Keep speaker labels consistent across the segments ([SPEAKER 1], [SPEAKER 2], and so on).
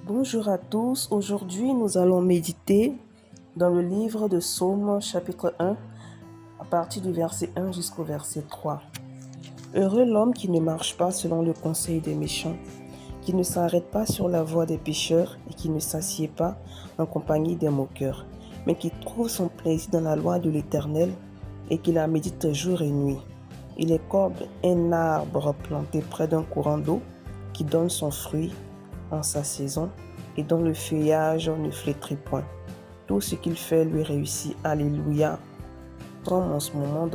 [SPEAKER 1] Bonjour à tous, aujourd'hui nous allons méditer dans le livre de Psaume chapitre 1 à partir du verset 1 jusqu'au verset 3. Heureux l'homme qui ne marche pas selon le conseil des méchants, qui ne s'arrête pas sur la voie des pécheurs et qui ne s'assied pas en compagnie des moqueurs, mais qui trouve son plaisir dans la loi de l'Éternel et qui la médite jour et nuit. Il est comme un arbre planté près d'un courant d'eau qui donne son fruit en sa saison et dont le feuillage ne flétrit point. Tout ce qu'il fait lui réussit. Alléluia. En ce moment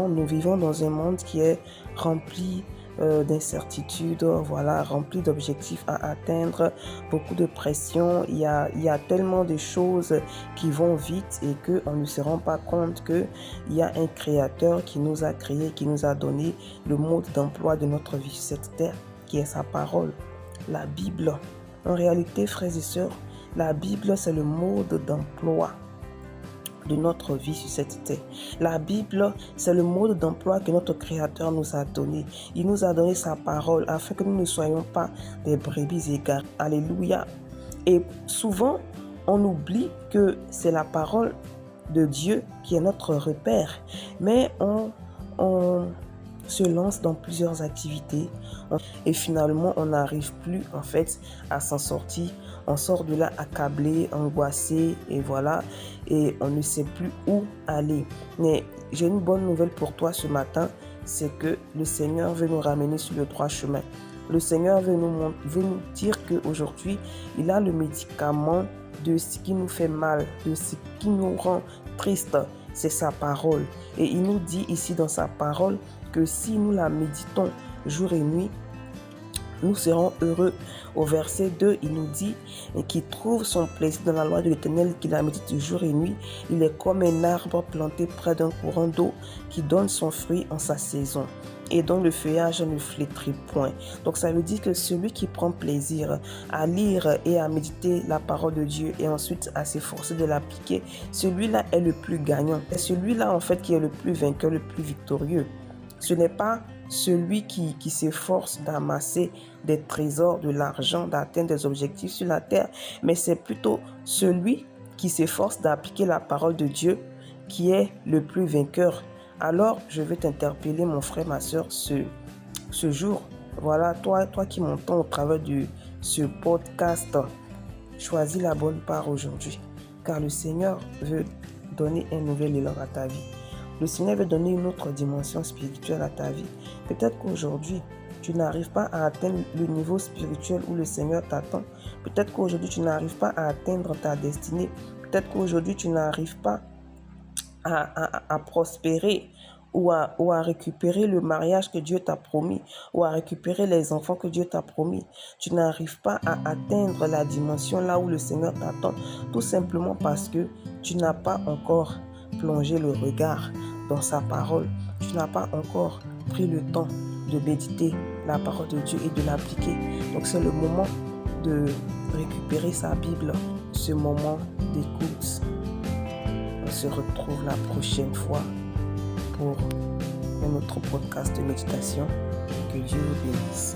[SPEAKER 1] nous vivons dans un monde qui est rempli d'incertitudes, rempli d'objectifs à atteindre, beaucoup de pression. Il y a tellement de choses qui vont vite et qu'on ne se rend pas compte qu'il y a un créateur qui nous a créés, qui nous a donné le mode d'emploi de notre vie sur cette terre, qui est sa parole, la Bible. En réalité, frères et sœurs, la Bible, c'est le mode d'emploi de notre vie sur cette terre. La Bible, c'est le mode d'emploi que notre Créateur nous a donné. Il nous a donné sa parole afin que nous ne soyons pas des brebis égarées. Alléluia. Et souvent, on oublie que c'est la parole de Dieu qui est notre repère. Mais on se lance dans plusieurs activités et finalement on n'arrive plus en fait à s'en sortir. On sort de là accablé, angoissé et on ne sait plus où aller. Mais j'ai une bonne nouvelle pour toi ce matin, c'est que le Seigneur veut nous ramener sur le droit chemin. Le Seigneur veut nous dire qu'aujourd'hui, il a le médicament de ce qui nous fait mal, de ce qui nous rend triste. C'est sa parole. Et il nous dit ici dans sa parole que si nous la méditons jour et nuit, nous serons heureux. Au verset 2, il nous dit qu'il trouve son plaisir dans la loi de l'Éternel, qu'il la médite jour et nuit. Il est comme un arbre planté près d'un courant d'eau qui donne son fruit en sa saison et dont le feuillage ne flétrit point. Donc ça veut dire que celui qui prend plaisir à lire et à méditer la parole de Dieu et ensuite à s'efforcer de l'appliquer, celui-là est le plus gagnant. C'est celui-là en fait qui est le plus vainqueur, le plus victorieux. Ce n'est pas celui qui s'efforce d'amasser des trésors, de l'argent, d'atteindre des objectifs sur la terre, mais c'est plutôt celui qui s'efforce d'appliquer la parole de Dieu qui est le plus vainqueur. Alors, je vais t'interpeller, mon frère, ma soeur, ce jour. Voilà, toi qui m'entends au travers de ce podcast, choisis la bonne part aujourd'hui, car le Seigneur veut donner un nouvel élan à ta vie. Le Seigneur veut donner une autre dimension spirituelle à ta vie. Peut-être qu'aujourd'hui, tu n'arrives pas à atteindre le niveau spirituel où le Seigneur t'attend. Peut-être qu'aujourd'hui, tu n'arrives pas à atteindre ta destinée. Peut-être qu'aujourd'hui, tu n'arrives pas à prospérer ou à récupérer le mariage que Dieu t'a promis ou à récupérer les enfants que Dieu t'a promis. Tu n'arrives pas à atteindre la dimension là où le Seigneur t'attend, tout simplement parce que tu n'as pas encore plongé le regard dans sa parole. Tu n'as pas encore pris le temps de méditer la parole de Dieu et de l'appliquer. Donc c'est le moment de récupérer sa Bible, ce moment d'écoute. On se retrouve la prochaine fois pour un autre podcast de méditation. Que Dieu vous bénisse.